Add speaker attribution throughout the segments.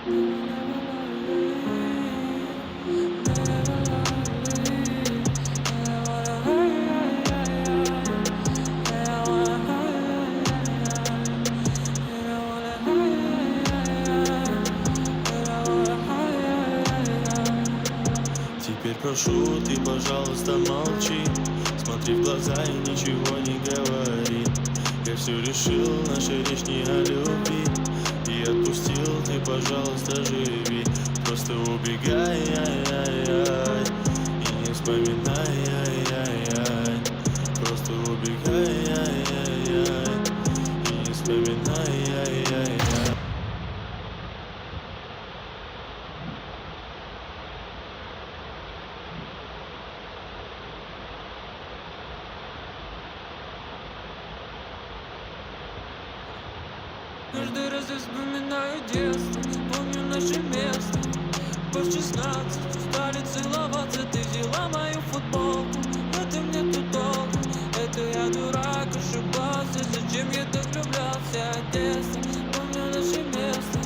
Speaker 1: Теперь прошу, ты, пожалуйста, молчи. Смотри в глаза и ничего не говори. Я все решил, наша речь не о любви. И отпустил, ты, пожалуйста, живи. Просто убегай, ай-яй-яй, и не вспоминай, ай-яй-яй. Просто убегай, ай-яй-яй, и не вспоминай, ай-яй-яй.
Speaker 2: Каждый раз я вспоминаю детство, помню наше место. По 16 стали целоваться, ты взяла мою футболку. В этом нету толку, это я дурак, ошибался. Зачем я так влюблялся от детства, помню наше место.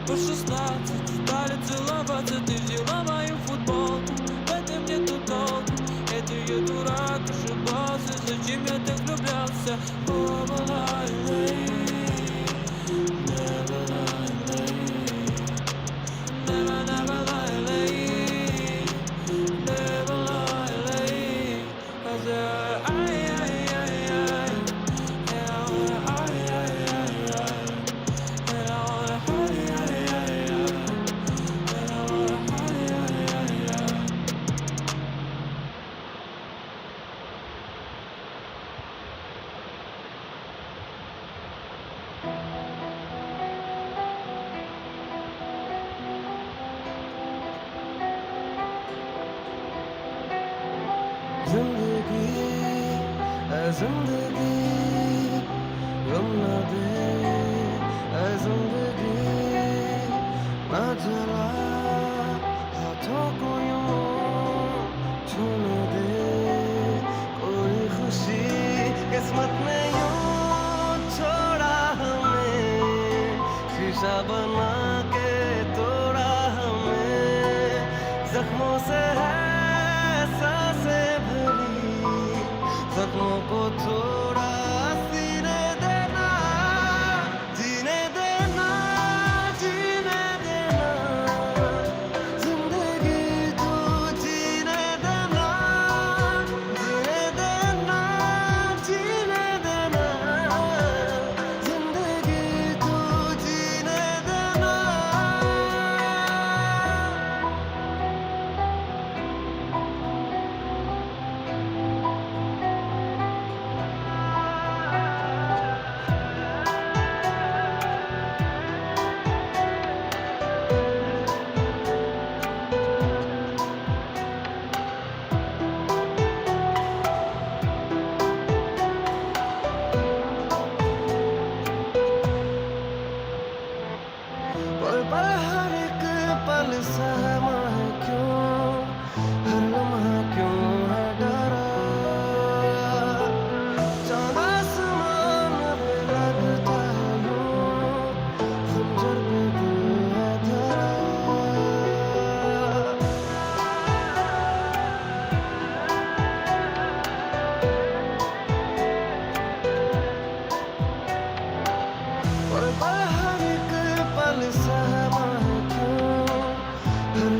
Speaker 2: По 16 стали целоваться, ты взяла мою футболку. В этом нету толку, это я дурак, ошибался. Зачем я так влюблялся? Never lie, never, never lie, never lie, 'cause I, and I wanna, and I wanna, and I wanna.
Speaker 3: जिंदगी ऐ जिंदगी गम न दे ऐ जिंदगी ना जला हाथों को यूं छूने दे कोई खुशी किस्मत ने यूं छोड़ा हमें शीशा बना के तोड़ा हमें जख्मों से है सांसें भरी जख्मों को थोड़ा सीने देना जीने देना जीने देना जिंदगी तू जीने देना जीने देना जीने देना जिंदगी तू जीने देना पल पल हर एक पल सहमा है क्यों हर लम्हा क्यों है डरा चाँद आसमान पे लगता है यूं खंजर पे दिल है धरा पल पल हर एक पल सहमा है क्यों हर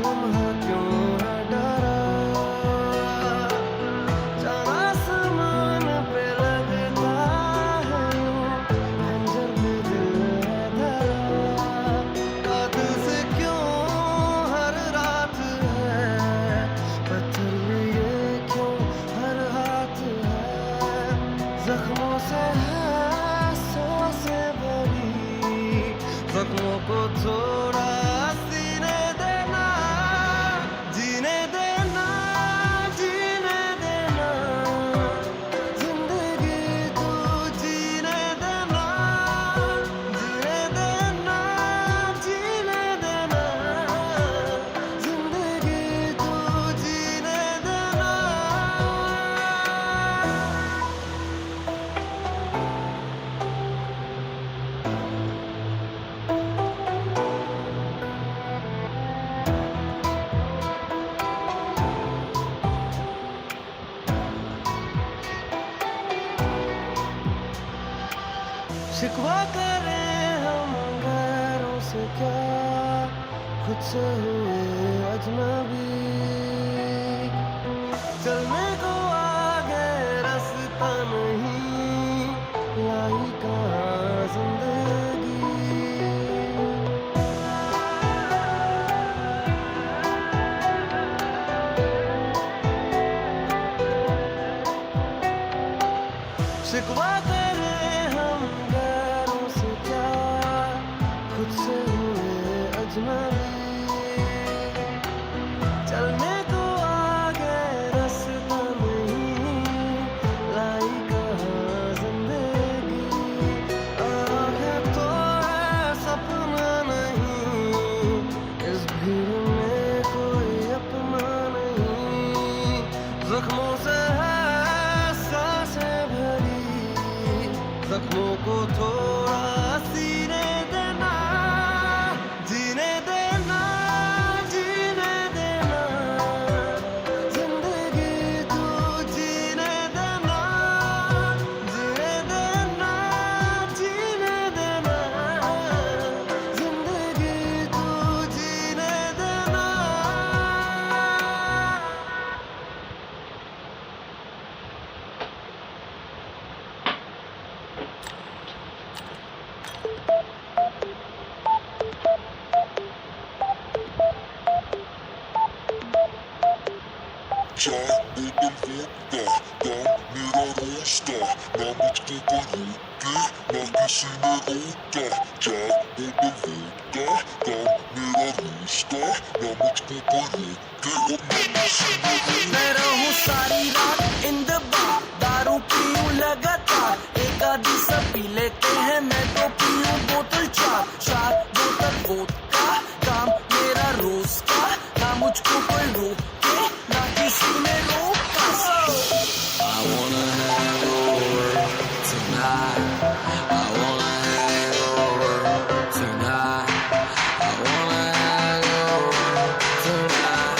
Speaker 3: शिकवा करें हम गैरों से क्या, खुद से हुए अजनबी। चलने को आगे रास्ता नहीं, लाई कहाँ जिंदगी। शिकवा करें हम गैरों से क्या, खुद से हुए अजनबी। चलने को आगे रास्ता नहीं, लाई कहाँ जिंदगी। आगे तो है सपना नहीं, इस भीड़ में कोई अपना नहीं। जख्मों से है सांसें भरी, जख्मों को थोड़ा सीने देना, जीने देना, जीने देना। जिंदगी तू जीने देना, जीने देना, जीने देना। जिंदगी तू जीने देना।
Speaker 4: चार बोतल वोडका काम मेरा रोज का, ना मुझको कोई रोके ना किसी ने रोका। चार बोतल वोडका काम मेरा रोज का, ना मुझको कोई रोके और ना किसी ने रोका।
Speaker 2: मैं रहूं सारी रात इन द बार, दारू पीऊं लगातार। एक आधी सब पी लेते हैं, मैं तो पीऊं बोतल चार। चार बोतल वोडका काम मेरा रोज का, ना मुझको कोई रोके ना किसी ने रोका। I wanna hang over tonight. I wanna hang over tonight. I wanna hang over tonight.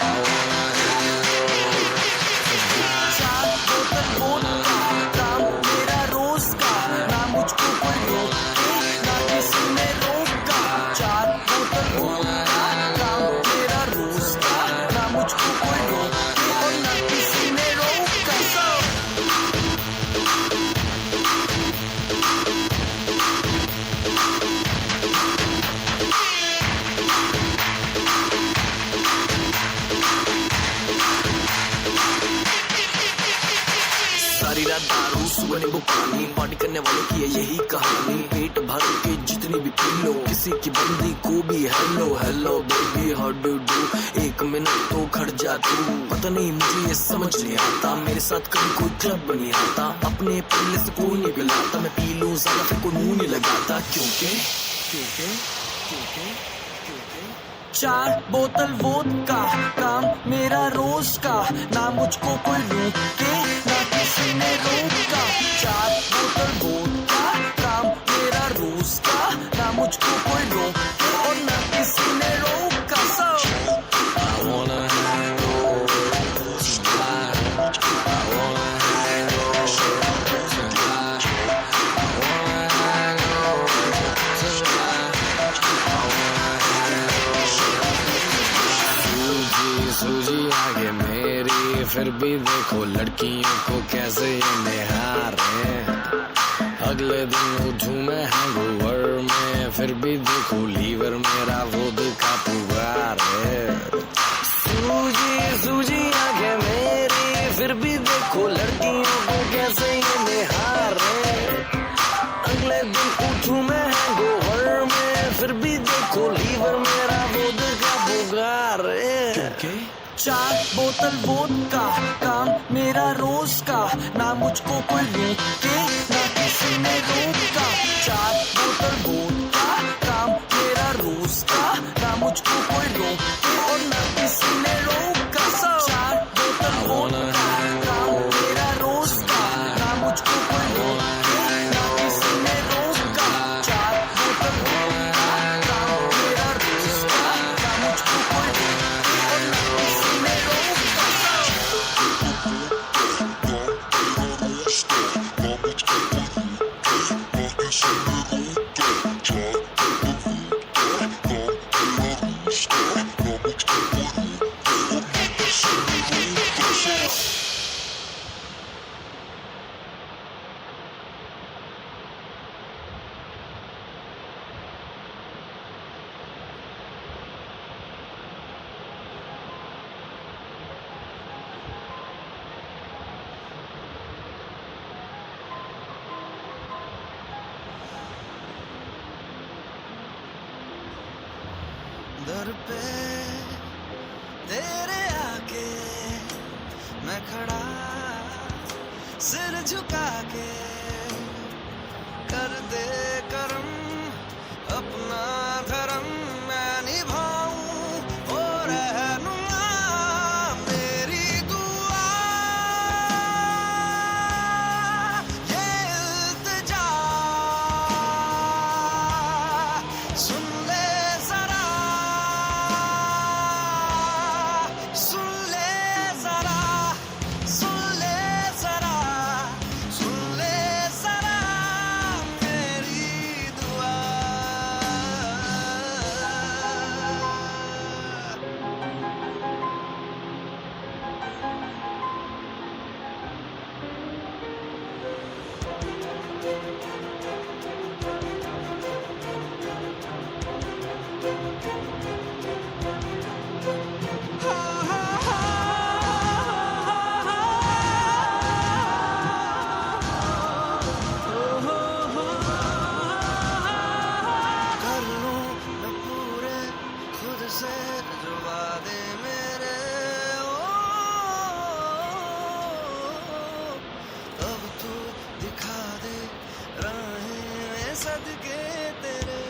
Speaker 2: I wanna hang over tonight. चार बोतल वोडका काम मेरा रोज का, ना मुझको कोई रोके ना किसी ने रोका। चार बोतल वोडका काम मेरा रोज का, ना मुझको कोई रोके और ना किसी ने रोका। सारी रात दारू सुबह नींबू पानी, पार्टी करने वालों की है यही कहानी। पेट भर के जितनी भी पी लो, किसी की बंदी को भी hello hello baby how do do. एक मिनट तो खड़ जा तू, पता नहीं मुझे ये समझ नहीं आता, मेरे साथ कभी कोई क्लब नहीं आता। अपने पल्ले से कोई नहीं पिलाता, मैं पी लूं ज्यादा फिर कोई मुंह नहीं लगाता। क्योंकि क्योंकि क्योंकि चार बोतल वोडका काम मेरा रोज का, ना मुझको कोई रोके ना किसी ने रोका। चार बोतल वोडका काम मेरा रोज का, ना मुझको कोई रोके और ना किसी ने रोका। So I wanna hang over tonight. I wanna hang over tonight. I wanna hang over tonight. I wanna hang over। सूजी आगे मेरी, फिर भी देखो लड़कियों को कैसे ये निहारे। अगले दिन उठूं मैं हैंगओवर में, फिर भी देखो लीवर मेरा वोडका पुकार है। सूजी सूजी आगे मेरी, फिर भी देखो लड़कियों को कैसे ये निहारे। अगले दिन उठूं मैं हैंगओवर में, फिर भी देखो लीवर मेरा वोडका पुकार है। चार बोतल वोडका काम मेरा रोज का, ना मुझको कोई रोके ना किसी ने रोका। चार बोतल वोडका काम मेरा रोज का, ना मुझको कोई रोके और ना किसी ने रोका। So चार बोतल वोडका काम मेरा रोज का, ना मुझको कोई रोके ना किसी ने रोका। चार बोतल वोडका काम मेरा रोज का, ना मुझको कोई रोके और ना किसी ने रोका।
Speaker 4: काम मेरा रोज का, ना
Speaker 3: दर पे तेरे आके मैं खड़ा सिर झुका के कर दे करम अपना धर्म मैं निभाऊं ओ रहनुमा मेरी दुआ ये इल्तिजा सुन ले जरा सुन ले जरा सुन ले जरा सुन ले जरा मेरी दुआ कर लूं मैं पूरे खुद से जो वादे मेरे अब तू दिखा दे राहें सदके तेरे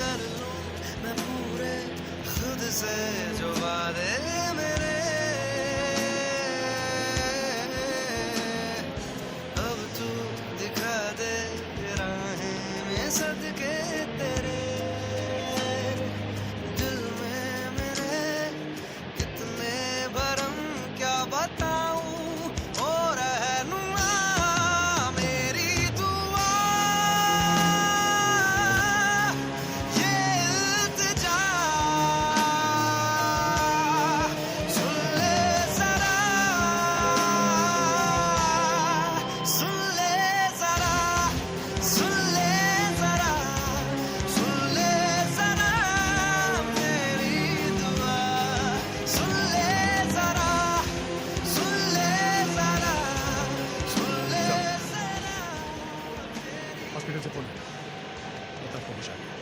Speaker 3: कर लूं मैं पूरे खुद से जो वादे मेरे अब तू दिखा दे राहें में सदके तेरे दिल में मेरे कितने भरम क्या बताऊं ओ रहनुमा मेरी दुआ ये इल्तिजा सुन ले जरा सुन ले जरा सुन ले जरा सुन ले जरा मेरी दुआ सुन ले जरा सुन ले जरा सुन ले जरा
Speaker 5: हॉस्पिटल से फोन मैं तक पहुंचा गया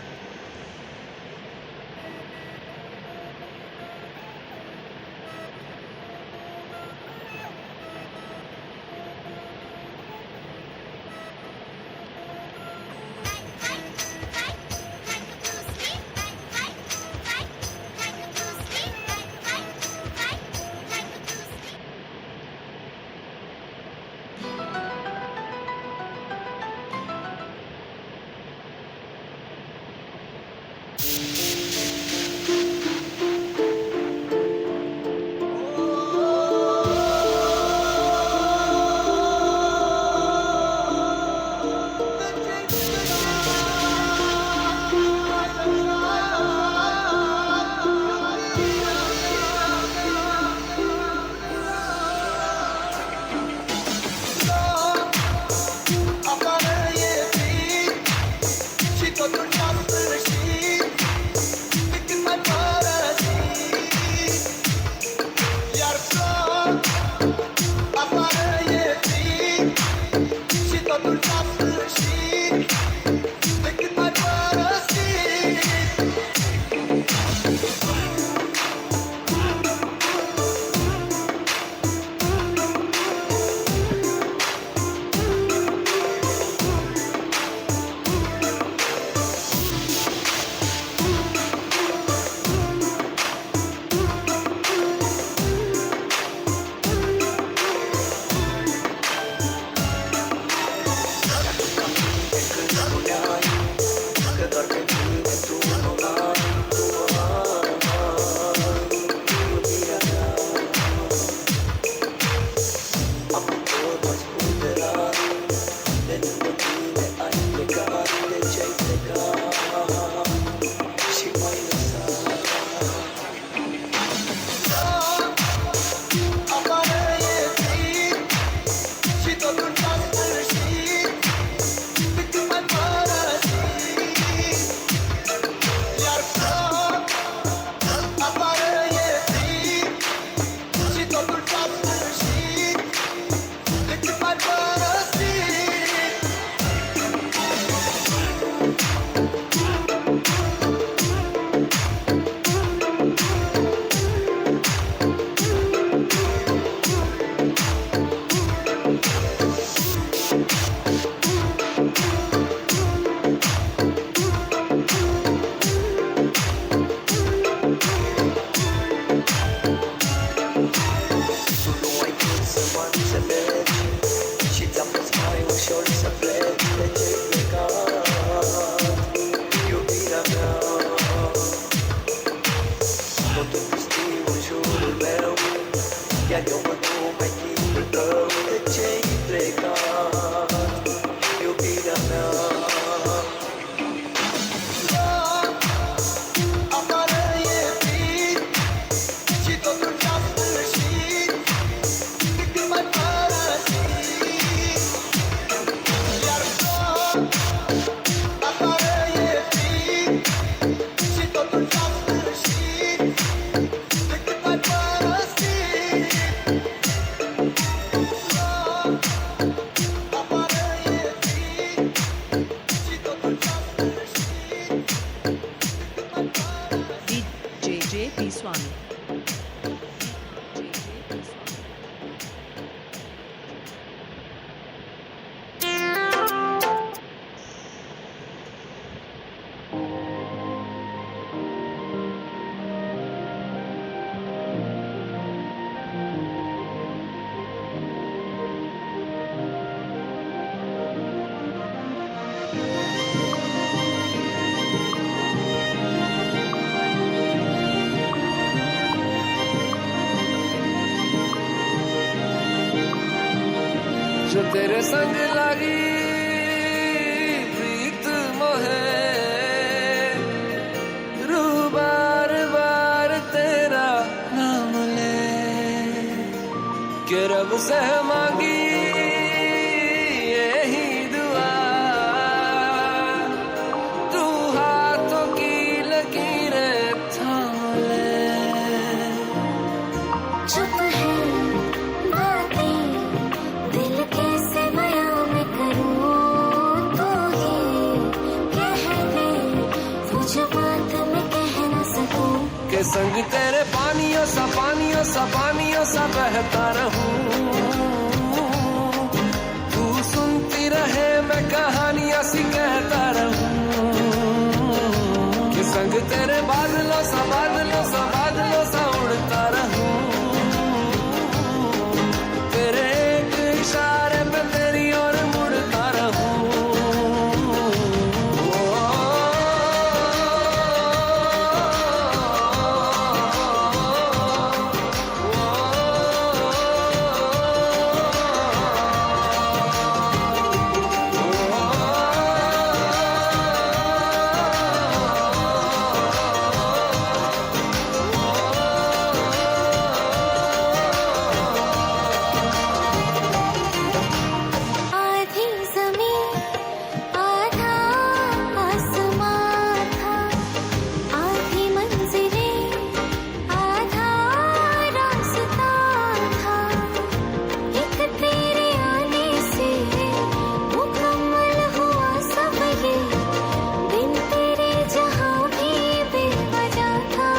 Speaker 3: तेरे संग लगी प्रीत मोहे रू बार बार तेरा नाम ले के रब से मांगी यही दुआ तू हाथों की लकीरें थाम ले
Speaker 6: चुप है बातें दिल कैसे बयां मैं करूं तू ही कह दे वो जो बात मैं कह न सकूं
Speaker 3: के संग तेरे पानियों सा बहता रहूं तू सुनती रहे मैं कहानियां सी कहता रहूं के संग तेरे बादलों सा उड़ता रहूं तेरे एक इशारे पे तेरी ओर मुड़ता रहूं
Speaker 6: आधी ज़मीन आधा आसमां था आधी मंजिलें आधा रास्ता था एक तेरे आने से मुकम्मल हुआ सब ये बिन तेरे जहां भी बेवजह था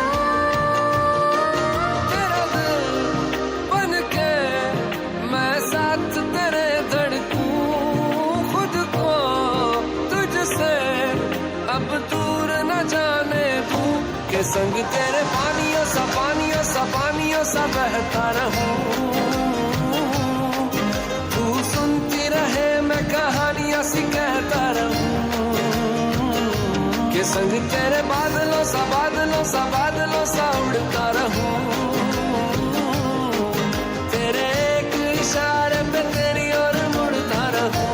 Speaker 3: तेरा दिल बन के मैं साथ तेरे धड़कूं खुद को तुझसे अब दूर न जाने दूं के संग तेरे पानियों सा बहता रहूं तू सुनती रहे मैं कहानियां सी कहता रहूं के संग तेरे बादलों सा उड़ता रहूं तेरे एक इशारे पे तेरी ओर मुड़ता रहूं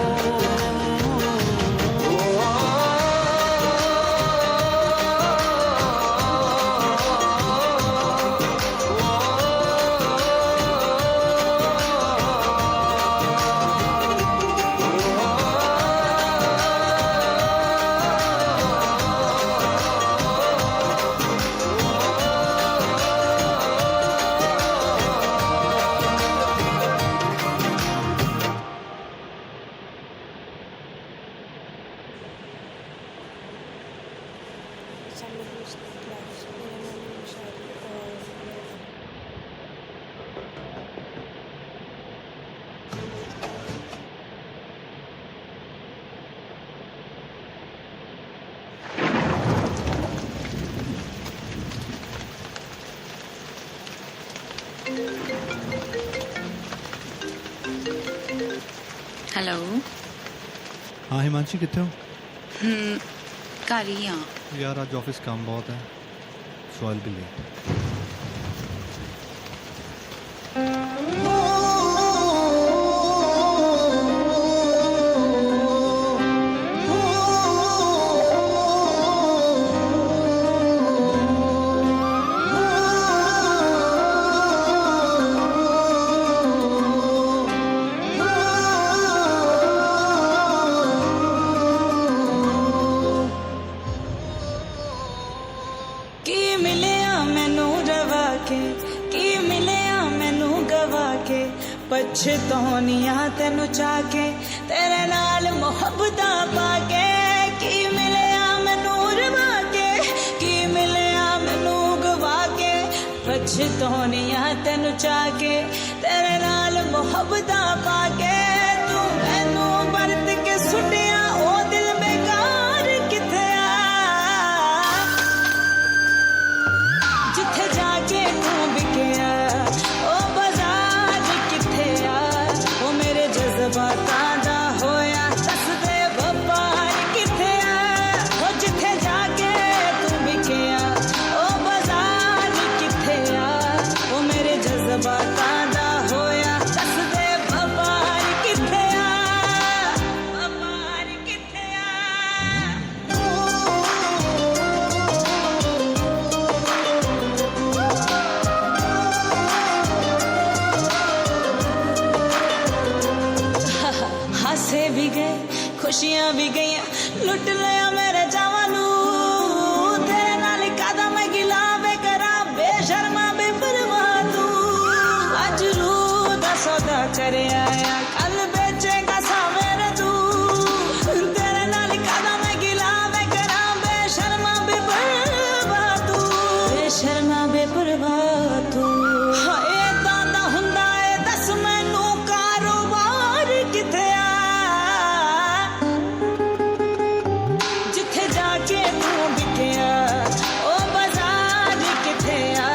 Speaker 7: हेलो
Speaker 8: हाँ हिमांशी कितने हो
Speaker 7: कर ही हाँ
Speaker 8: यार आज ऑफिस काम बहुत है सो आई विल बी लेट
Speaker 2: पछतौनियां तेनू चाके तेरे नाल मोहब्बतां पाके की मिलिया मैनू रवा के की मिलिया मैनू गवा के पछतौनियां तेनू चाके तेरे नाल मोहब्बतां पाके तू मैनू बरत के सुटिया ओ दिल बेकार किथे आ जिथे जाके तू बिकिया जज्बातां दा होया दस दे वपार किथे आ हो जिथे जाके तू बिकिया ओ बाजार किथे आ ओ मेरे जज्बातां दा होया दस दे वपार लुट लिया मेरे चावनू तेरे नाल कादा मैं गिला वे करा बेशर्मा बेपरवाह तू आज रूह दा सौदा करे आया कल बेचेगा सावेरे तू तेरे नाल कादा मैं गिला वे करा बेशर्मा बेपरवाह तू बेशर्मा बेपरवाह तू हाय दादा हुंदा ए दस मैनू कारोबार किथे आ जिथे जाके तू बिकिया ओ बाजार किथे आ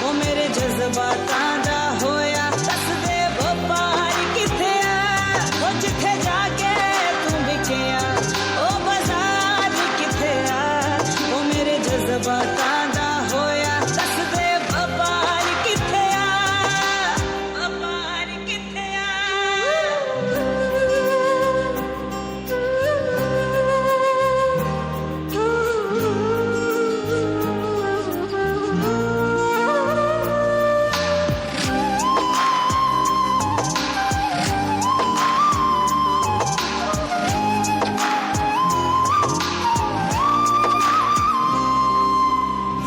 Speaker 2: ओ मेरे जज्बातां दा होया दस दे व्यापार किथे आ ओ जिथे जाके तू बिकिया ओ बाजार किथे आ ओ मेरे जज्बातां दा होया दस दे व्यापार किथे आ व्यापार किथे आ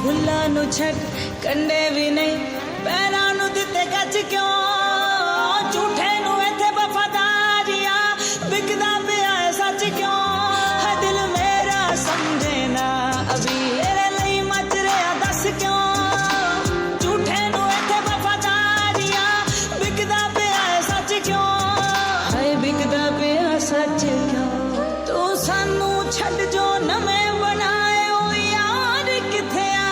Speaker 2: ਫੁੱਲਾਂ ਨੂੰ ਛੱਡ ਕੰਡੇ ਵੀ ਨਹੀਂ ਪੈਰਾਂ ਨੂੰ ਦਿੱਤੇ ਗੱਜ ਕਿਉਂ ਝੂਠੇ ਨੂੰ ਇੱਥੇ ਵਫਾਦਾਰੀਆਂ ਵਿਕਦਾ ਪਿਆ ਹੈ ਸੱਚ ਕਿਉਂ ਹੈ ਦਿਲ ਮੇਰਾ ਸਮਝੇ ਨਾ ਅਭੀ ਤੇਰੇ ਲਈ ਮੱਚ ਰਿਹਾ ਦੱਸ ਕਿਉਂ ਝੂਠੇ ਨੂੰ ਇੱਥੇ ਵਫਾਦਾਰੀਆਂ ਵਿਕਦਾ ਪਿਆ ਹੈ ਸੱਚ ਕਿਉਂ ਹਾਏ ਵਿਕਦਾ ਪਿਆ ਸੱਚ ਕਿਉਂ ਤੂੰ ਸਾਨੂੰ ਛੱਡ ਜੋ ਨਵੇਂ ਬਣਾਏ ਓ ਯਾਰ ਕਿੱਥੇ ਆ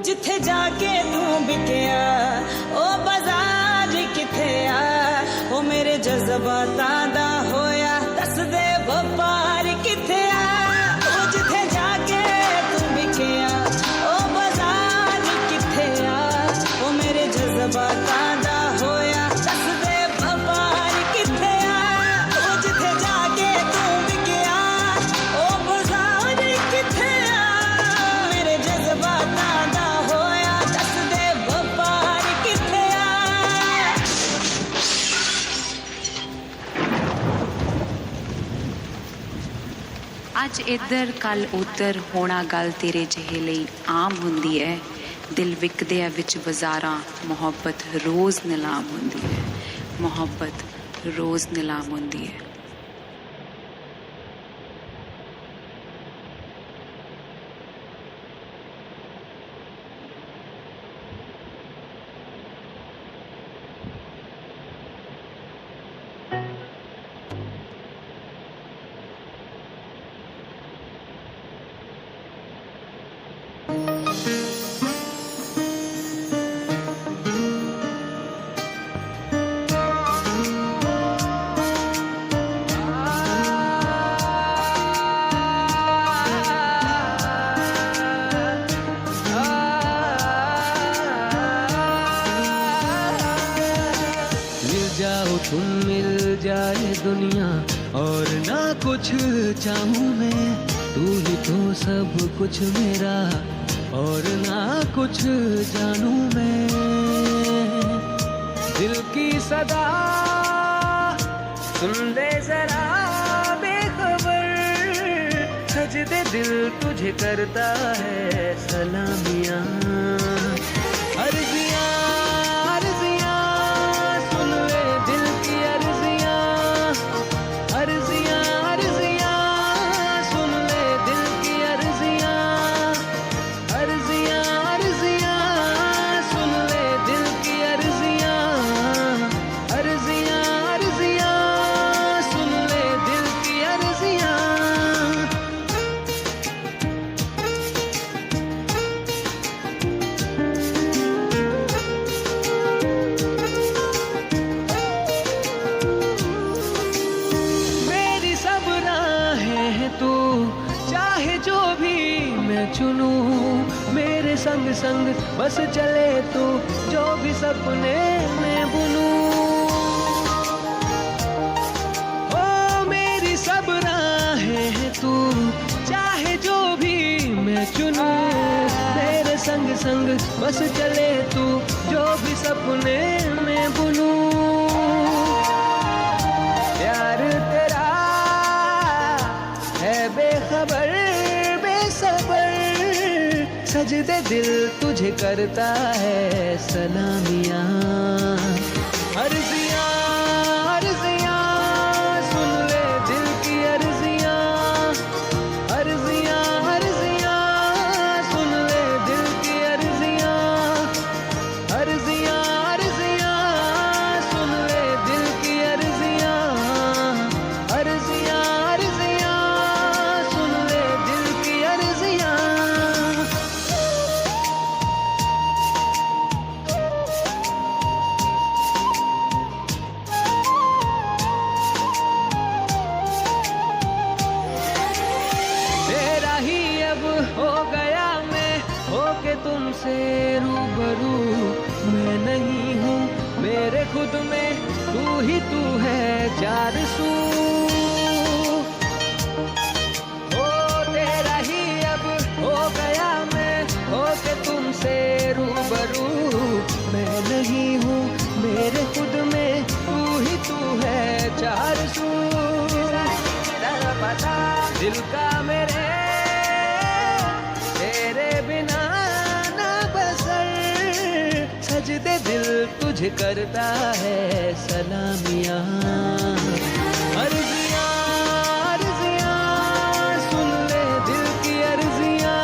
Speaker 2: ਜਿੱਥੇ ਜਾ ਕੇ ਤੂੰ ਵਿਕਿਆ ਓ ਬਾਜ਼ਾਰ ਕਿੱਥੇ ਆ ਓ ਮੇਰੇ ਜਜ਼ਬਾਤਾਂ ਦਾ ਹੋਇਆ ਦੱਸ ਦੇ ਵਪਾਰ ਕਿੱਥੇ ਆ ਓ ਜਿੱਥੇ ਜਾ ਕੇ ਤੂੰ ਵਿਕਿਆ ਓ ਬਾਜ਼ਾਰ ਕਿੱਥੇ ਆ ਓ ਮੇਰੇ ਜਜ਼ਬਾਤਾਂ ਦਾ ਹੋਇਆ ਦੱਸ ਦੇ ਵਪਾਰ ਕਿੱਥੇ ਆ ਓ ਜਿੱਥੇ ਜਾ ਕੇ ਤੂੰ ਵਿਕਿਆ ਓ ਬਾਜ਼ਾਰ ਕਿੱਥੇ ਆ ਮੇਰੇ ਜਜ਼ਬਾਤਾਂ ਦਾ ਹੋਇਆ ਦੱਸ ਦੇ ਵਪਾਰ ਕਿੱਥੇ ਆ
Speaker 7: ਅੱਜ ਇੱਧਰ ਕੱਲ ਉੱਧਰ ਹੋਣਾ ਗੱਲ ਤੇਰੇ ਜਿਹੇ ਲਈ ਆਮ ਹੁੰਦੀ ਹੈ ਦਿਲ ਵਿਕਦੇ ਆ ਵਿੱਚ ਬਾਜ਼ਾਰਾਂ ਮੁਹੱਬਤ ਰੋਜ਼ ਨਿਲਾਮ ਹੁੰਦੀ ਹੈ ਮੁਹੱਬਤ ਰੋਜ਼ ਨਿਲਾਮ ਹੁੰਦੀ ਹੈ
Speaker 3: मिल जाओ तुम मिल जाए दुनिया और ना कुछ चाहूँ मैं तू ही तो सब कुछ मेरा और ना कुछ जानूं मैं दिल की सदा सुन ले जरा बेखबर सजदे दिल तुझे करता है सलामियाँ अर्जियाँ अर्जियाँ सुन ले दिल की अर्जियाँ अर्जियाँ अर्जियाँ सुन ले दिल की अर्जियाँ अर्जियाँ अर्जियाँ सुन ले दिल की अर्जियाँ अर्जियाँ अर्जियाँ सुन ले दिल की अर्जियाँ मेरी सब राहें हैं तू चाहे जो भी मैं चुनूं मेरे संग संग बस चले तू जो भी सपने मैं बुनूं ओ मेरी सब राहें हैं तू चाहे जो भी मैं चुनूं मेरे संग संग बस चले तू जो भी सपने मैं बुनूं प्यार सजदे दिल तुझे करता है सलामियां। अर्जियां अर्जियां सुन ले दिल की अर्जियां। अर्जियां अर्जियां सुन ले दिल की अर्जियां। अर्जियां अर्जियां सुन ले दिल की अर्जियां। अर्जियां अर्जियां सुन ले दिल की अर्जियां। तेरा ही अब हो गया मैं होके तुमसे रूबरू। मैं नहीं हूँ मेरे खुद में, तू ही तू है चार सू। ओ तेरा ही अब हो गया मैं होके तुमसे रूबरू। मैं नहीं हूँ मेरे खुद में, तू ही तू है चार सू। तेरा पता दिल का मेरे तेरे बिना ना बसर। सजदे दिल तुझे करता है सलामियां। अर्जियां अर्जियां सुन ले दिल की अर्जियां।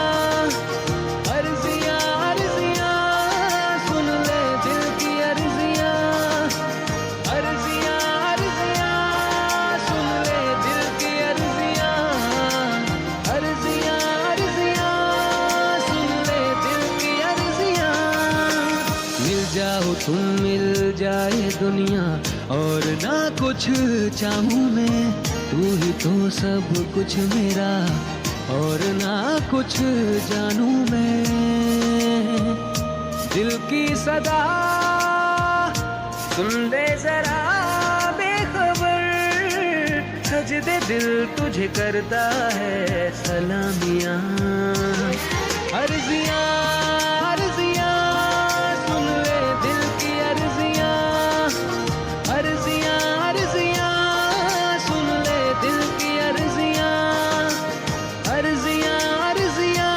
Speaker 3: अर्जियां अर्जियां सुन ले दिल की अर्जियां। अर्जियां अर्जियां सुन ले दिल की अर्जियां। अर्जियां अर्जियां सुन ले दिल की अर्जियां। मिल जाओ तुम मिल जाए दुनिया और ना कुछ चाहूं मैं। तू ही तो सब कुछ मेरा और ना कुछ जानूं मैं। दिल की सदा सुन ले जरा बेखबर। सजदे दिल तुझे करता है सलामियां। अर्जियां अर्जियां सुन ले दिल की अर्जियां। अर्जियां अर्जियां सुन ले दिल की अर्जियां। अर्जियां अर्जियां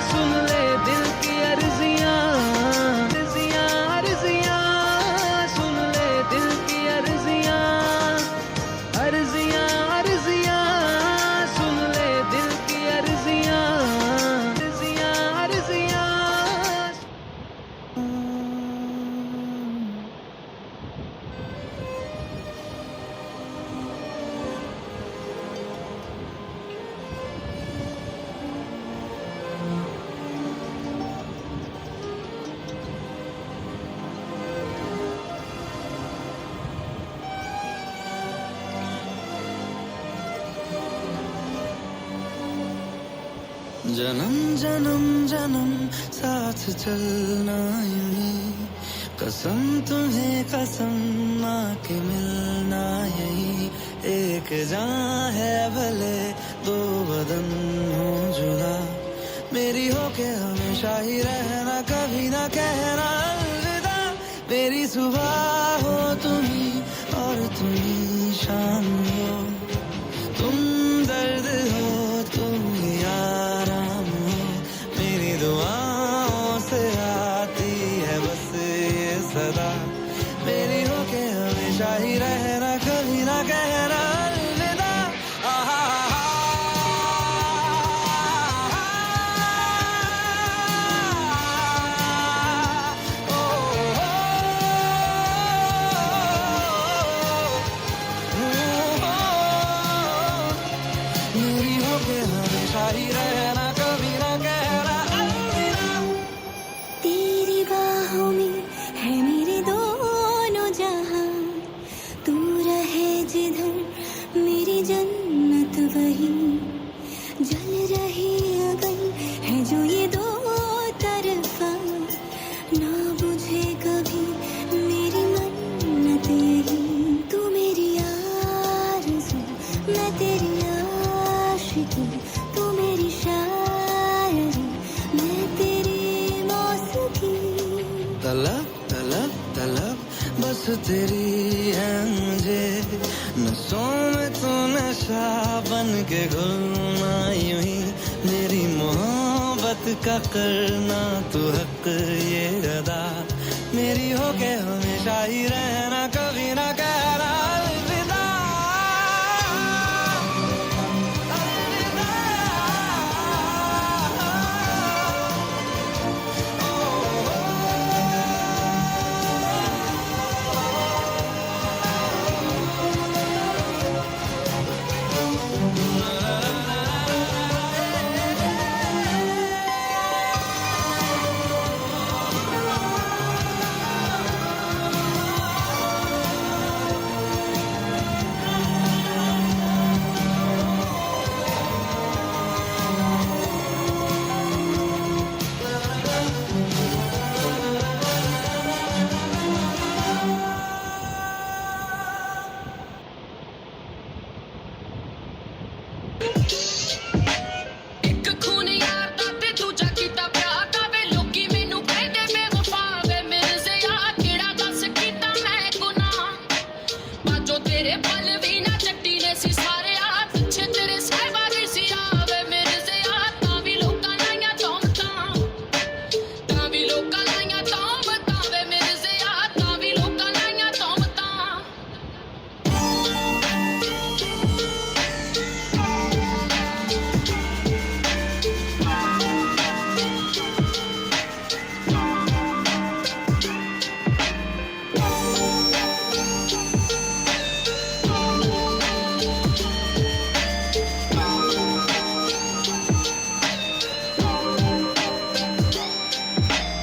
Speaker 3: सुन ले दिल की अर्जियां। अर्जियां अर्जियां सुन ले दिल की अर्जियां। अर्जियां अर्जियां सुन ले दिल की अर्जियां। अर्जियां अर्जियां
Speaker 2: जन्म जन्म जन्म साथ चलना यूं ही। कसम तुम्हें कसम माँ के मिलना यही। एक जान है भले दो बदन हो जुदा। मेरी होके हमेशा ही रहना, कभी ना कहना अलविदा। मेरी सुबह हो तुम ही और तुम ही शाम हो। तुम दर्द हो तुम ही आराम हो। मेरी दुआओं से आती है बस ये सदा। मेरी होके हमेशा ही रहना, कभी ना कहना अलविदा। आहा मेरी होके हमेशा ही रहना, कभी ना कहना अलविदा।
Speaker 6: तेरी बाहों में है मेरे दोनों जहां। तू रहे जिधर मेरी जन्नत वही। जल रही अगन है जो ये दो तरफा। ना बुझे कभी मेरी मन्नत यही। तू मेरी आरज़ू मैं तेरी आशिकी। तू मेरी शायरी मैं तेरी मौसीकी।
Speaker 2: तलब तलब तलब बस तेरी है मुझे। नसों में तू नशा बन के घुलना यूं ही। मेरी मोहब्बत
Speaker 1: मोहब्बत का करना तो हक ये अदा मेरी हो के हमेशा ही रहना कभी ना कहना अलविदा अलविदा
Speaker 2: ਇੱਕ ਖੂਨ ਯਾਰ ਦਾ ਤੇ ਦੂਜਾ ਕੀਤਾ ਪਿਆਰ ਦਾ ਵੇ ਲੋਕੀ ਮੈਨੂੰ ਕਹਿੰਦੇ ਬੇਵਫਾ ਵੇ ਮਿਰਜ਼ਿਆ ਕਿਹੜਾ ਦੱਸ ਕੀਤਾ ਮੈਂ ਗੁਨਾਹ ਬਾਜੋ ਤੇਰੇ ਪਲ ਵੀ ਨਾ ਚੱਟੀ ਨੇ ਸੀ ਸਾਰੇ ਆ ਪਿੱਛੇ ਤੇਰੇ ਸਹਿਬਾ ਦੀ ਸੀ ਆਵੇ ਮਿਰਜ਼ਿਆ ਤਾਂ ਵੀ ਲੋਕਾਂ ਲਾਈਆਂ ਤੌਮਤਾਂ ਤਾਂ ਵੀ ਲੋਕਾਂ ਲਾਈਆਂ ਤੌਮਤਾਂ ਵੇ ਮਿਰਜ਼ਿਆ ਤਾਂ ਵੀ ਲੋਕਾਂ ਲਾਈਆਂ ਤੌਮਤਾਂ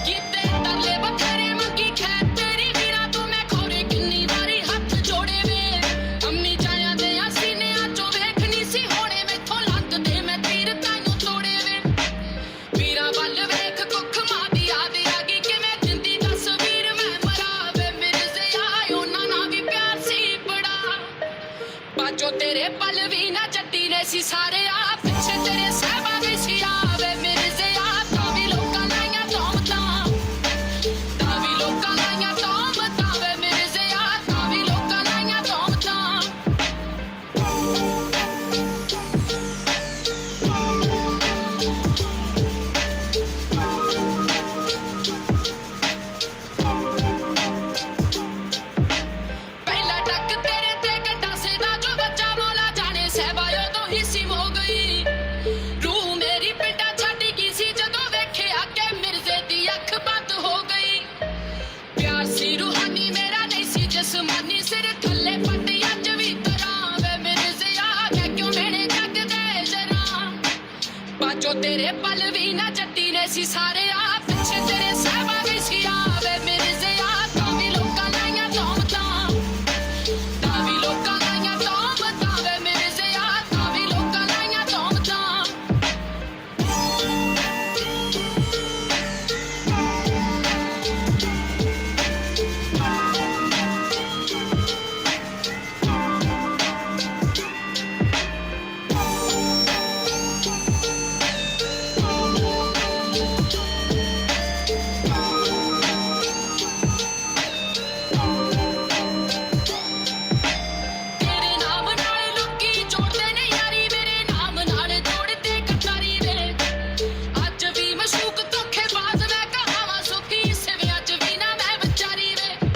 Speaker 2: ਕਿਤੇ ਤਰਲੇ ਬਥੇਰੇ ਮੰਗੀ ਖੈਰ ਤੇਰੀ ਵੀਰਾ ਤੂੰ ਮੈਂ ਖੋਰੇ ਕਿੰਨੀ ਵਾਰੀ ਹੱਥ ਜੋੜੇ ਵੇ ਅੰਮੀ ਜਾਇਆ ਦੇ ਸੀਨਿਆਂ ਚੋਂ ਵੇਖਣੀ ਸੀ ਹੋਣੇ ਮੈਥੋਂ ਲੰਘਦੇ ਮੈਂ ਤੀਰ ਤਾਈਓ ਤੋੜੇ ਵੇ ਵੀਰਾਂ ਵੱਲ ਵੇਖ ਕੁੱਖ ਮਾਦੀ ਯਾਦ ਆ ਗਈ ਕਿਵੇਂ ਜਿੰਦੀ ਦੱਸ ਵੀਰ ਮੈਂ ਮਰਾਂ ਵੇ ਮਿਰਜ਼ਿਆ ਉਹਨਾਂ ਨਾਲ ਵੀ ਪਿਆਰ ਸੀ ਬੜਾ ਬਾਜੋ ਤੇਰੇ ਪਲ ਵੀ ਨਾ ਚੱਟੀ ਨੇ ਸੀ ਸਾਰੇ ਆ ਪਿੱਛੇ ਤੇਰੇ ਸਹਿਬਾ ਵੀ ਸੀ ਆਵੇ ਮਿਰਜ਼ਿਆ ਤਾਂ ਵੀ ਲੋਕਾਂ ਲਾਈਆਂ ਤੌਮਤਾਂ ਤਾਂ ਵੀ ਲੋਕਾਂ ਲਾਈਆਂ ਤੌਮਤਾਂ ਵੇ ਮਿਰਜ਼ਿਆ ਤਾਂ ਵੀ ਲੋਕਾਂ ਲਾਈਆਂ ਤੌਮਤਾਂ ਪਹਿਲਾ ਟੱਕ ਤੇਰੇ ਤੇ ਗੰਡਾਸੇ ਦਾ ਜੋ ਬੱਚਾ ਮੌਲਾ ਜਾਣੇ ਸਹਿਬਾ ਉਦੋਂ ਹੀ ਸੀ ਹੋ ਗਈ ਰੂਹ ਮੇਰੀ ਪਿੰਡਾ ਛੱਡ ਗਈ ਸੀ ਜਦੋਂ ਵੇਖਿਆ ਕਿ ਮਿਰਜ਼ੇ ਦੀ ਅੱਖ ਬੰਦ ਹੋ ਗਈ ਪਿਆਰ ਸੀ ਰੂਹਾਨੀ ਮੇਰਾ ਨਹੀਂ ਸੀ ਜਿਸਮਾਨੀ ਸਿਰ ਥੱਲੇ ਪੱਟ ਅੱਜ ਵੀ ਤਰਾਂ ਵੇ ਮਿਰਜ਼ਿਆ ਮੈਂ ਕਿਉਂ ਮੈਨੇ ਜੱਗ ਦੇ ਜਰਾਂ ਬਾਜੋ ਤੇਰੇ ਪਲ ਵੀ ਨਾ ਜੱਟੀ ਨੇ ਸੀ ਸਾਰੇ ਆ ਪਿੱਛੇ ਤੇਰੇ ਸਹਿਬਾ ਵੀ ਸੀ ਆਵੇ ਮਿਰਜ਼ਿਆ ਤਾਂ ਵੀ ਲੋਕਾਂ ਲਾਈਆਂ ਤੌਮਤਾਂ ਤਾਂ ਵੀ ਲੋਕਾਂ ਲਾਈਆਂ ਤੌਮਤਾਂ ਵੇ ਮਿਰਜ਼ਿਆ ਤਾਂ ਵੀ ਲੋਕਾਂ ਲਾਈਆਂ ਤੌਮਤਾਂ ਤੇਰੇ ਨਾਮ ਨਾਲ ਲੋਕੀ ਜੋੜਦੇ ਨੇ ਯਾਰੀ ਮੇਰੇ ਨਾਮ ਨਾਲ ਜੋੜਦੇ ਕਤਾਰੀ ਵੇ ਅੱਜ ਵੀ ਮਸ਼ੂਕ ਧੋਖੇਬਾਜ਼ ਮੈਂ ਕਹਾਵਾਂ ਸੁਖੀ ਸਿਵਿਆਂ ਚ ਵੀ ਨਾ ਮੈਂ ਵਿਚਾਰੀ ਵੇ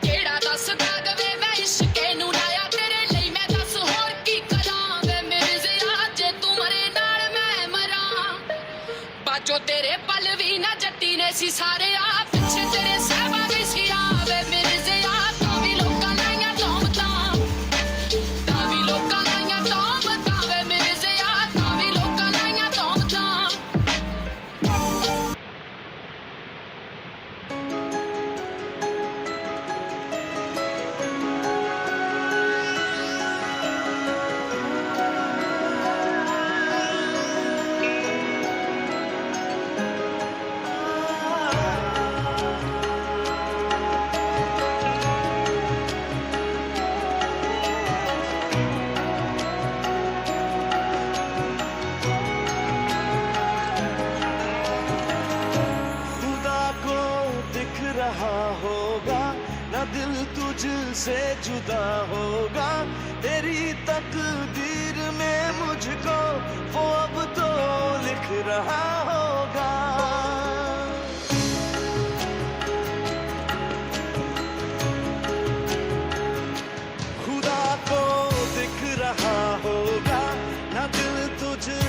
Speaker 2: ਕਿਹੜਾ ਦੱਸਦਾ ਗਵੇ ਮੈਂ ਇਸ਼ਕੇ ਨੂੰ ਲਾਇਆ ਤੇਰੇ ਲਈ ਮੈਂ ਦੱਸ ਹੋਰ ਕੀ ਕਰਾਂ ਵੇ ਮਿਰਜ਼ਿਆ ਜੇ ਤੂੰ ਮਰੇ ਨਾਲ ਮੈਂ ਮਰਾਂ ਬਾਜੋ ਤੇਰੇ ਪਲ ਵੀ ਨਾ ਜੱਟੀ ਨੇ ਸੀ ਸਾਰੇ ਆ ਪਿੱਛੇ ਤੇਰੇ ਸਹਿਬਾ ਵੀ ਸੀ ਆਵੇ ਮਿਰਜ਼ਿਆ ਤਾਂ ਵੀ ਲੋਕਾਂ ਲਾਈਆਂ ਤੌਮਤਾਂ ਤਾਂ ਵੀ ਲੋਕਾਂ ਲਾਈਆਂ ਤੌਮਤਾਂ ਵੇ ਮਿਰਜ਼ਿਆ ਤਾਂ ਵੀ ਲੋਕਾਂ ਲਾਈਆਂ ਤੌਮਤਾਂ
Speaker 1: तुझसे जुदा होगा तेरी तकदीर में मुझको वो अब तो लिख रहा होगा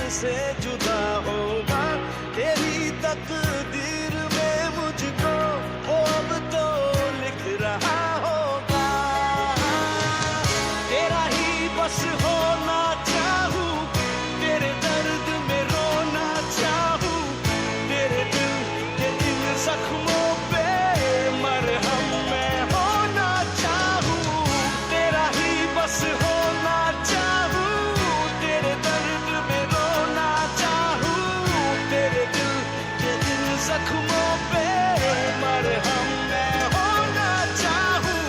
Speaker 3: तुझसे जुदा होगा, तेरी तकदीर में मुझको वो अब तो लिख रहा होगा। तेरा ही बस होना चाहूं, तेरे दर्द में रोना चाहूं, तेरे दिल के इन जख्मों पे मरहम मैं होना चाहूं। तेरा ही बस होना चाहूं, तेरे दर्द में रोना चाहूं, तेरे दिल के इन जख्मों पे मरहम मैं होना चाहूं।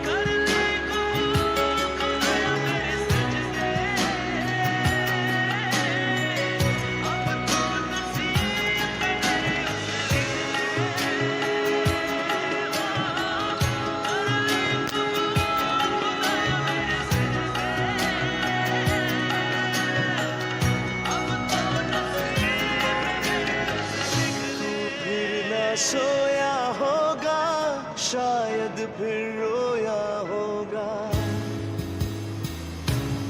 Speaker 3: करने को खोया मेरे सजदे, अब तो नसीब मेरे उस फिर न सोया होगा, शायद फिर रोया होगा।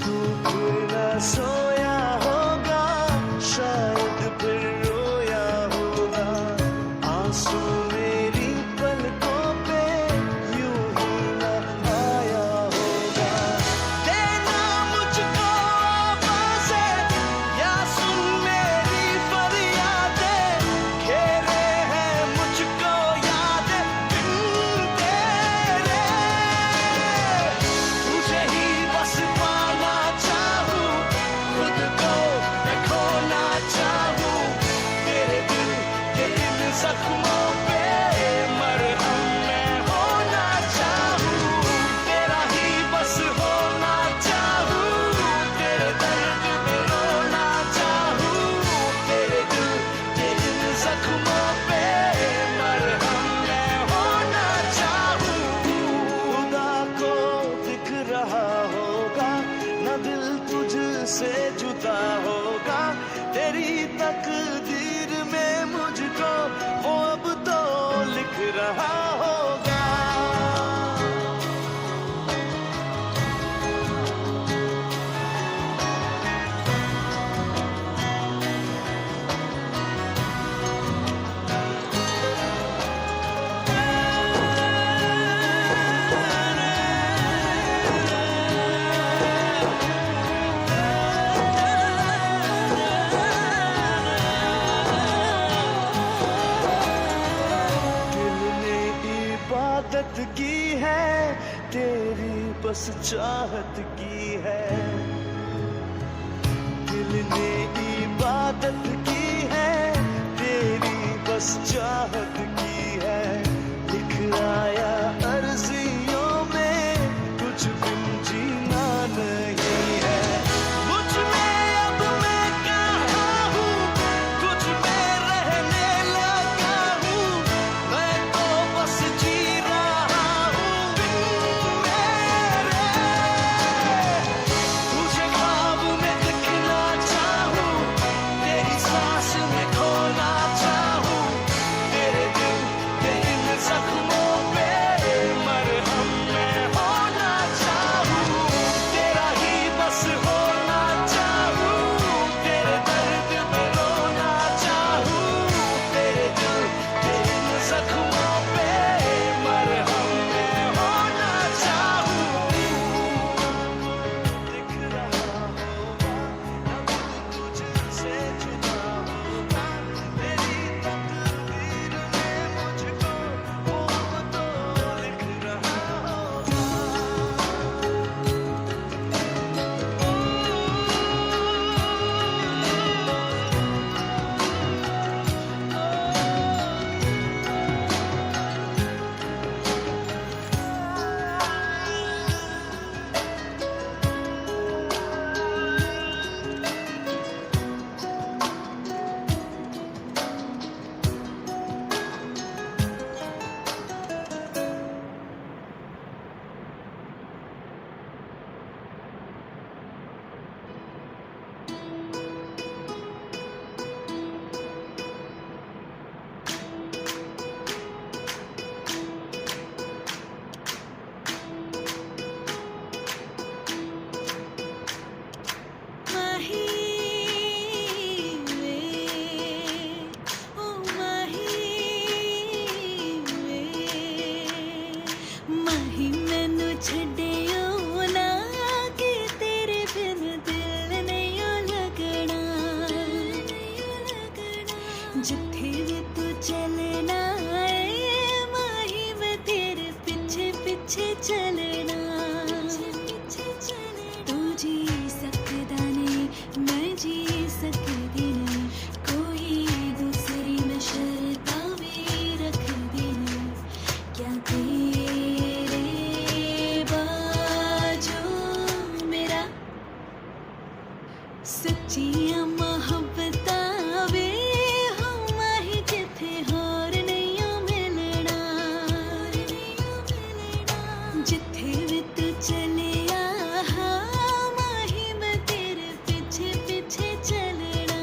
Speaker 3: तू फिर न सोया होगा, शायद फिर रोया होगा। आंसू मेरी पलकों पे यूं ही न आया होगा। देना मुझको आवाज़ें या सुन मेरी फरियादें, घेरे हैं मुझको यादें बिन तेरे। तुझे ही बस पाना चाहूं, खुद को मैं खोना चाहूं, तेरे दिल के इन जख्मों पे मरहम मैं होना चाहूं। तेरा ही बस होना चाहूं, तेरे दर्द में रोना चाहूं, तेरे दिल के इन जख्मों पे मरहम मैं होना चाहूं। खुदा को दिख रहा होगा, न दिल तुझसे जुदा होगा, तेरी तकदीर में मुझको वो अब तो लिख रहा होगा। दिल ने इबादत की है, तेरी बस चाहत की है। दिल ने इबादत की है, तेरी बस चाहत की है। लिख आया अर्जियों में कुछ बिन जीना नहीं है। मुझ में अब मैं कहाँ हूँ, तुझ में रहने लगा हूँ, मैं तो बस जी रहा हूँ बिन मेरे। तुझे ख्वाब में दिखना चाहूँ, तेरी सांस में खोना चाहूँ, तेरे दिल के इन जख्मों पे
Speaker 6: माही मैनू छड्डियो ना कि तेरे बिन दिल नहीं लगना जिथे भी तू चलना माही मैं तेरे पीछे पीछे चलना तू जी सकदा नहीं मैं जी सकदी नहीं कोई दूसरी में शर्ता भी रखदी नहीं क्या तेरे बाजू मेरा सच्चियां मोहब्बतां वे हम ही जिथे होर नहीं मिलना जिथे भी तू चलिया हाँ माही मैं तेरे पीछे पीछे चलना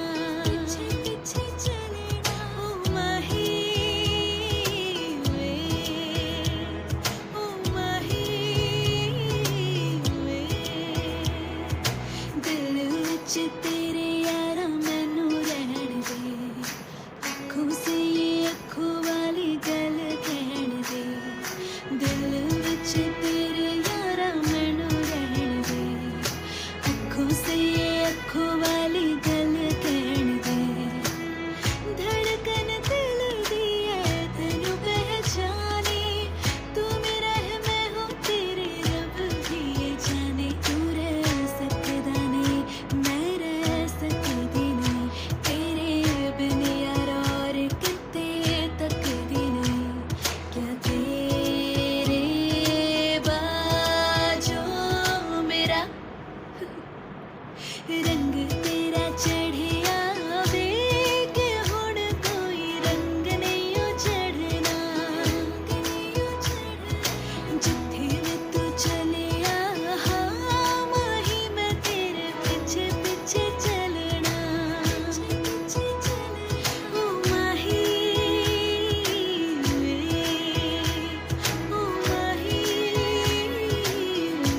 Speaker 6: ओ माही वे ओ माही वे दिल विच तेरे यारा मैनू रहन दे अखों से ये अखों वाली गल कहन दे दिल विच तेरे यारा मैनू रहन दे अखों से ये अखों वाली गल कहन दे धड़कन दिल दी है तेनू पहचानी तू मेरा है मैं हूँ तेरे रब भी ये जाने तू रह सकदा नहीं मैं रह सकदी नहीं तेरे बिन यार और किते तकदी नहीं क्या तेरे बाजू मेरा रंग तेरा चढ़िया वे कि हुण कोई रंग नहीं चढ़ना जिथे भी तू चलिया हाँ माही मैं तेरे पीछे पीछे चलना ओ माही वे ओ माही वे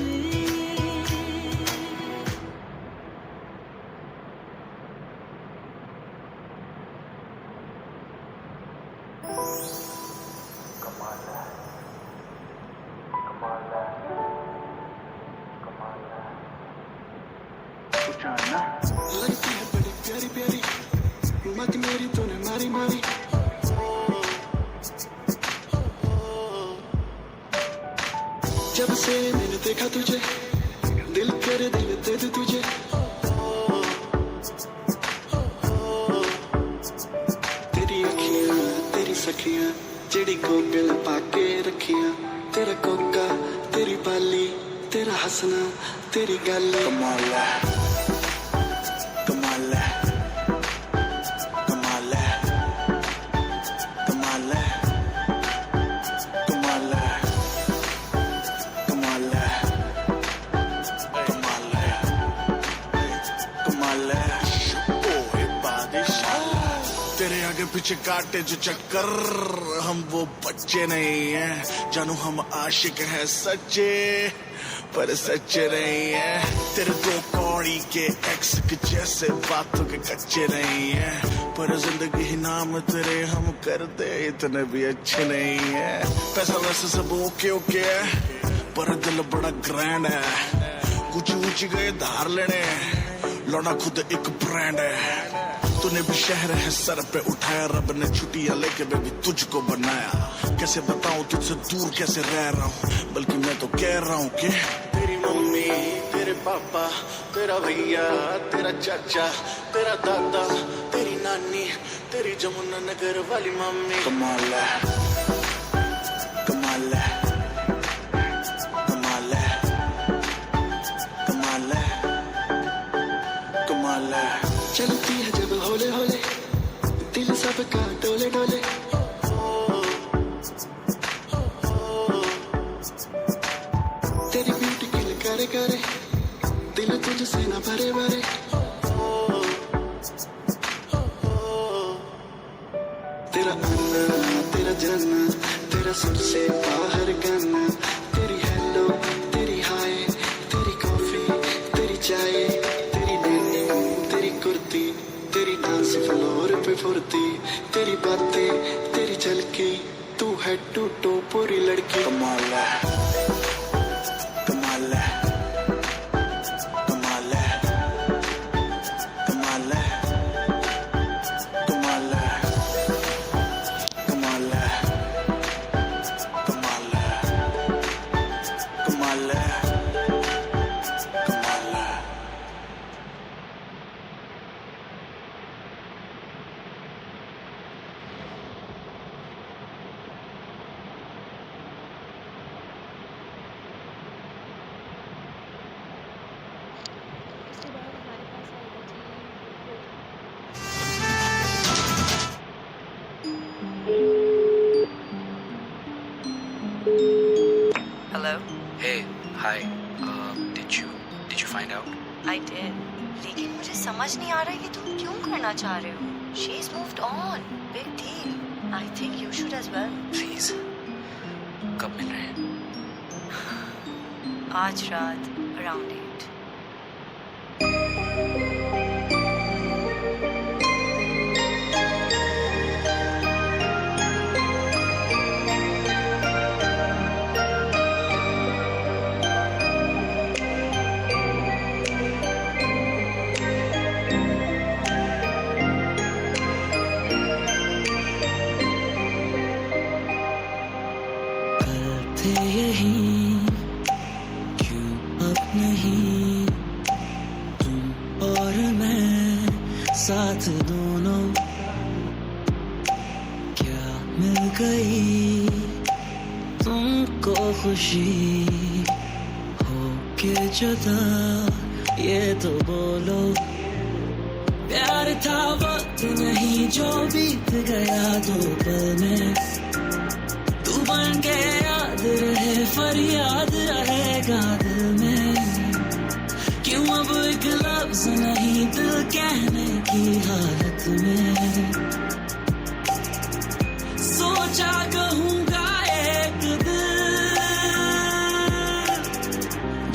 Speaker 9: लगती है बड़ी प्यारी प्यारी मत मेरी तूने मारी मारी जब से मैंने देखा तुझे दिल करे दिल दे दे तुझे तेरी अखियां तेरी सखियां जेड़ी कोकल पाके रखियां तेरा कोका तेरी बाली तेरा हंसना तेरी गल कमाल है कमाल है कमाल है कमाल है कमाल है कमाल है कमाल है कमाल है ओए बादशाह तेरे आगे पीछे काटे जो चक्कर हम वो बच्चे नहीं हैं जानू हम आशिक हैं सच्चे पर सच्चे नहीं है तेरे दो कौड़ी के एक्स के जैसे बातों के कच्चे नहीं है पर जिंदगी ही नाम तेरे हम करते इतने भी अच्छे नहीं है पैसा वैसे सब ओके ओके है पर दिल बड़ा ग्रैंड है कुछ ऊंची गए धार लेने लौटा खुद एक ब्रांड है तूने भी शहर है सर पे उठाया रब ने छुट्टियां लेके बेबी तुझको बनाया कैसे बताऊं तुझसे दूर कैसे रह रहा हूँ बल्कि मैं तो कह रहा हूँ कि तेरी मम्मी तेरे पापा तेरा भैया तेरा चाचा तेरा दादा तेरी नानी तेरी जमुना नगर वाली मम्मी कमाल है कमाल है कमाल है कमाल है कमाल है चलती है जब होले होले दिल सबका डोले डोले तेरी ब्यूटी किल करे करे दिल तुझसे ना भरे भरे तेरा आना तेरा जाना तेरा सबसे बाहर गाना तेरी हेलो तेरी हाय तेरी कॉफी तेरी चाय तेरी डेनिम तेरी कुर्ती तेरी डांस फ्लोर पे फुर्ती तेरी बातें तेरी झलकी तू है टू टू पूरी लड़की कमाल है
Speaker 10: Hello?
Speaker 11: Hey, hi. Did you find out?
Speaker 10: I did. लेकिन मुझे समझ नहीं आ रहा है कि तुम क्यों करना चाह रहे हो. She's moved on. Big deal. I think you should as well.
Speaker 11: Please. कब मिल रहे हैं?
Speaker 10: आज रात around 8.
Speaker 2: करते यही क्यों अब नहीं तुम और मैं साथ दोनों क्या मिल गई तुमको खुशी हो के जुदा ये तो बोलो प्यार था वक्त नहीं जो बीत गया दो पल में तू बन के याद रहे फरियाद रहेगा दिल में क्यों अब एक लफ्ज नहीं दिल कहने की हालत में सोचा कहूँगा एक दिल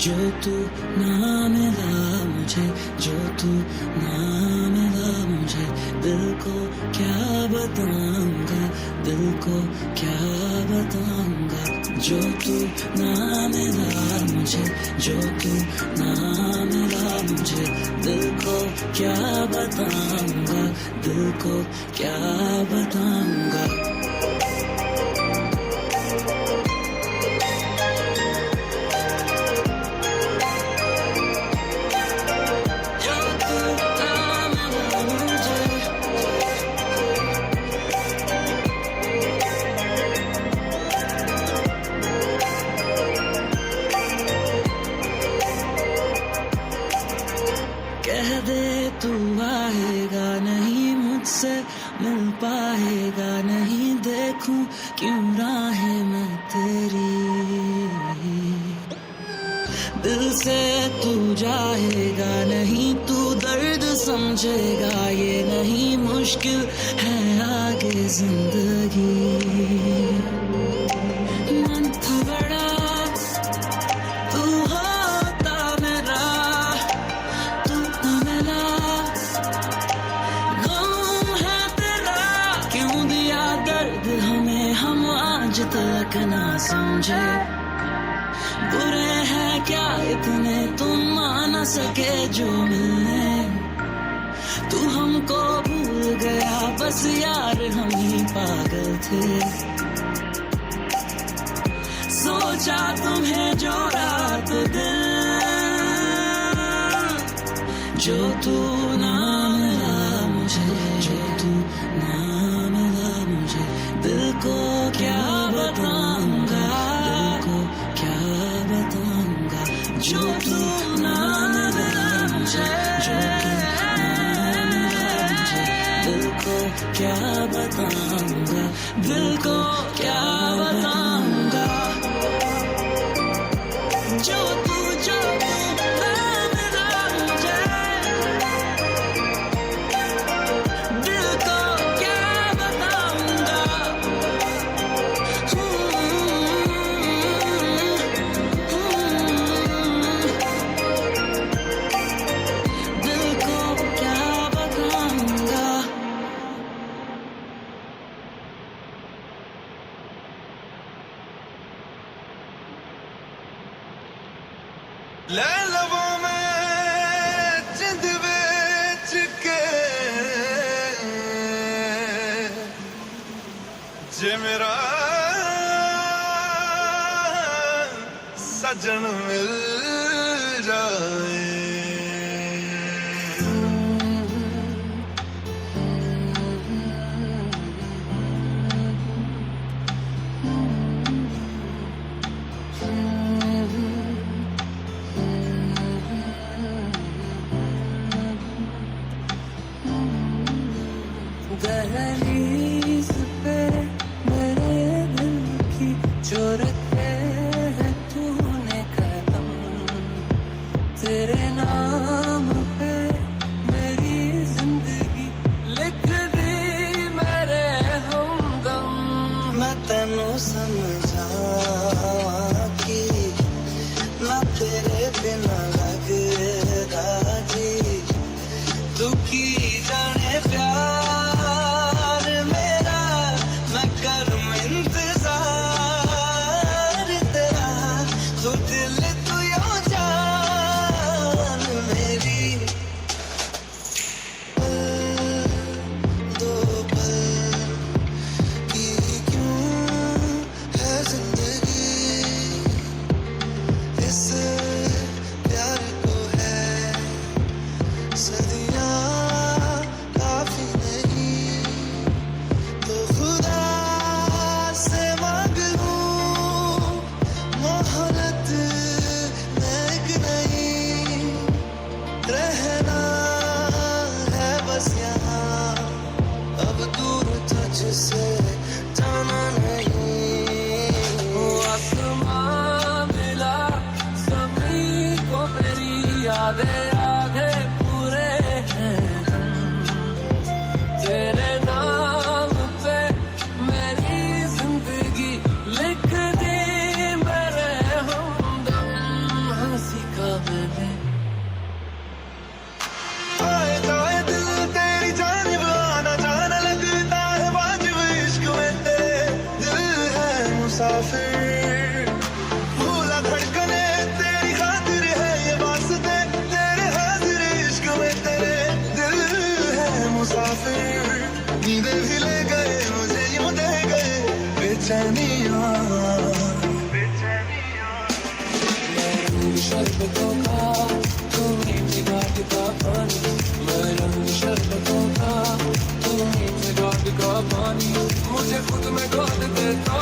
Speaker 2: जो तू ना मिला मुझे जो तू ना मिला मुझे दिल को क्या बताऊंगा दिल को क्या बताऊंगा जो तू ना मिला मुझे जो तू ना मिला मुझे दिल को क्या बताऊंगा दिल को क्या बताऊंगा कह दे तू आएगा नहीं मुझसे मिल पाएगा नहीं देखूं क्यों राहें मैं तेरी दिल से तू जाएगा नहीं तू दर्द समझेगा ये नहीं मुश्किल है आगे जिंदगी मन था बड़ा तू होता मेरा तू न मिला गम है तेरा क्यों दिया दर्द हमें हम आज तक ना समझे बुरे हैं क्या इतने तुम मान सके जो मिलने तू हमको भूल गया बस यार हम ही पागल थे सोचा तुम्हें जो रात दिल जो तू ना मिला मुझे जो तू ना मिला मुझे दिल को क्या बताऊंगा दिल को क्या बताऊंगा जो तू ना मिला मुझे जो तू ना मिला मुझे दिल को क्या बताऊंगा दिल को क्या बताऊंगा जो तू ना मिला मुझे दिल को क्या बताऊंगा दिल को क्या बताऊंगा
Speaker 9: ले लबों में जिंद बेच के जे मेरा सजन मिल जाए
Speaker 2: दहलीज पे मेरे दिल की जो रखे है तू
Speaker 3: दिल तू यो जान मेरी दो पल की क्यों है जिंदगी इस प्यार को है सदियां काफी नहीं तो खुदा से मांग लूं मोहब्बत में एक नहीं रहना है बस यहाँ अब दूर तुझसे जाना नहीं
Speaker 2: आसमां मिला सभी को मेरी यादें आगे पूरे हैं तेरे नाम पे मेरी जिंदगी लिख दी मेरे हमदम हंसी का मैंने
Speaker 3: आए जाए दिल तेरी जानिब आना जाना लगता है वाजिब इश्क में तेरे दिल है मुसाफिर भूला धड़कने तेरी खातिर है ये वास्ते तेरे हाजिर इश्क में तेरे दिल है मुसाफिर नींदें भी ले गए मुझे यूं दे गए बेचैनियां
Speaker 2: शरबतों का तू मीठे घाट का पानी मैं रंग शरबतों का तू मीठे घाट का पानी मुझे खुद में घोट दे तो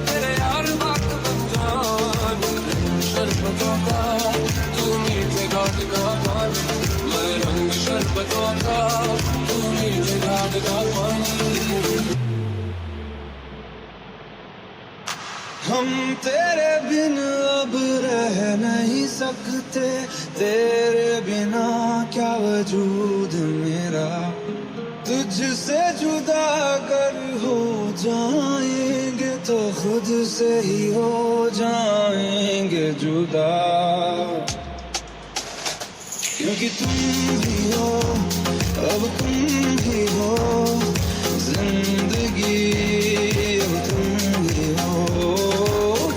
Speaker 2: तेरे यार बात बन जान शरबतों का तू मीठे घाट का पानी मैं रंग शरबतों का तू मीठे घाट का पानी
Speaker 3: हम तेरे बिन अब रह नहीं सकते तेरे बिना क्या वजूद मेरा तुझसे जुदा अगर हो जाएंगे तो खुद से ही हो जाएंगे जुदा क्योंकि तुम भी हो अब तुम भी हो जिंदगी अब तुम भी हो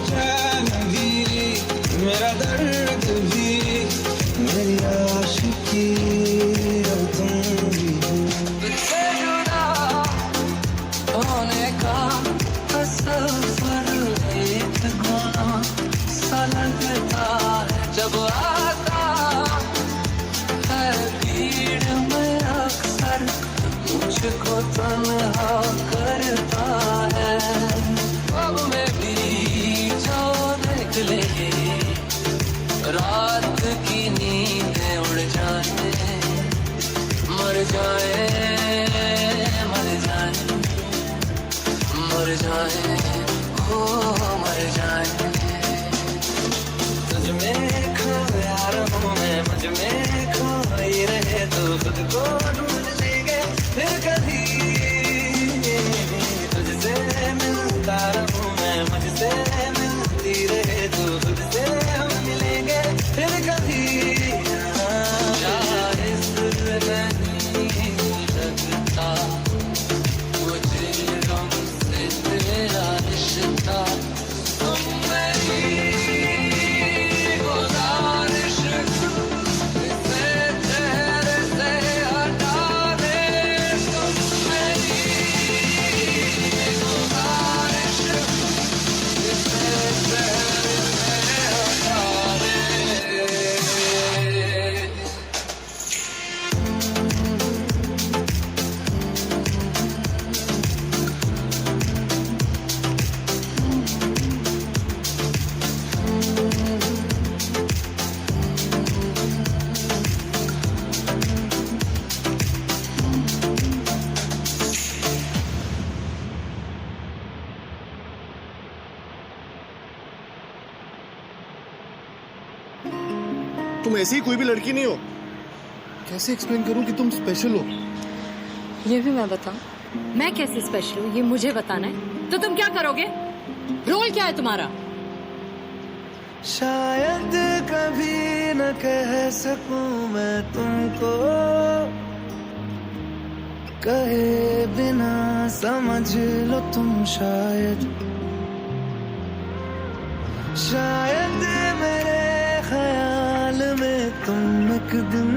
Speaker 3: चैन भी मेरा दर्द भी मेरी आशिकी अब तुम भी हो
Speaker 2: तुझसे जुदा होने का सफर एक गुना सा लगता है जब आता है भीड़ में अक्सर मुझको तन्हा करता है अब मैं भी जो निकले रात की नींदें उड़ जाए मर जाए मर जाए मर जाए हो मर जाए तुझ में खोया रहूं मैं मुझ में खोई रहे तो खुद को ढूंढ लेंगे फिर कभी तुझसे मिलता रहूं मैं मुझसे मिलती रहे तो खुद से हम मिलेंगे फिर कभी जाहिर नहीं लगता मुझे गम से तेरा रिश्ता तुम मेरी गुजारिश इसे चेहरे से हटा दे तुम मेरी गुजारिश इसे चेहरे से हटा दे
Speaker 5: तुम ऐसी ही कोई भी लड़की नहीं हो। कैसे एक्सप्लेन करूं कि तुम स्पेशल हो?
Speaker 12: ये भी मैं बताऊं? मैं कैसे स्पेशल हूँ ये मुझे बताना है तो तुम क्या करोगे? रोल क्या है तुम्हारा?
Speaker 3: शायद कभी न कह सकूं मैं तुमको, कहे बिना समझ लो तुम शायद। शायद मैं एक दिन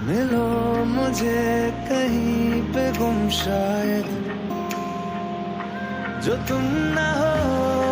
Speaker 3: मिलो मुझे कहीं पे गुम शायद, जो तुम ना हो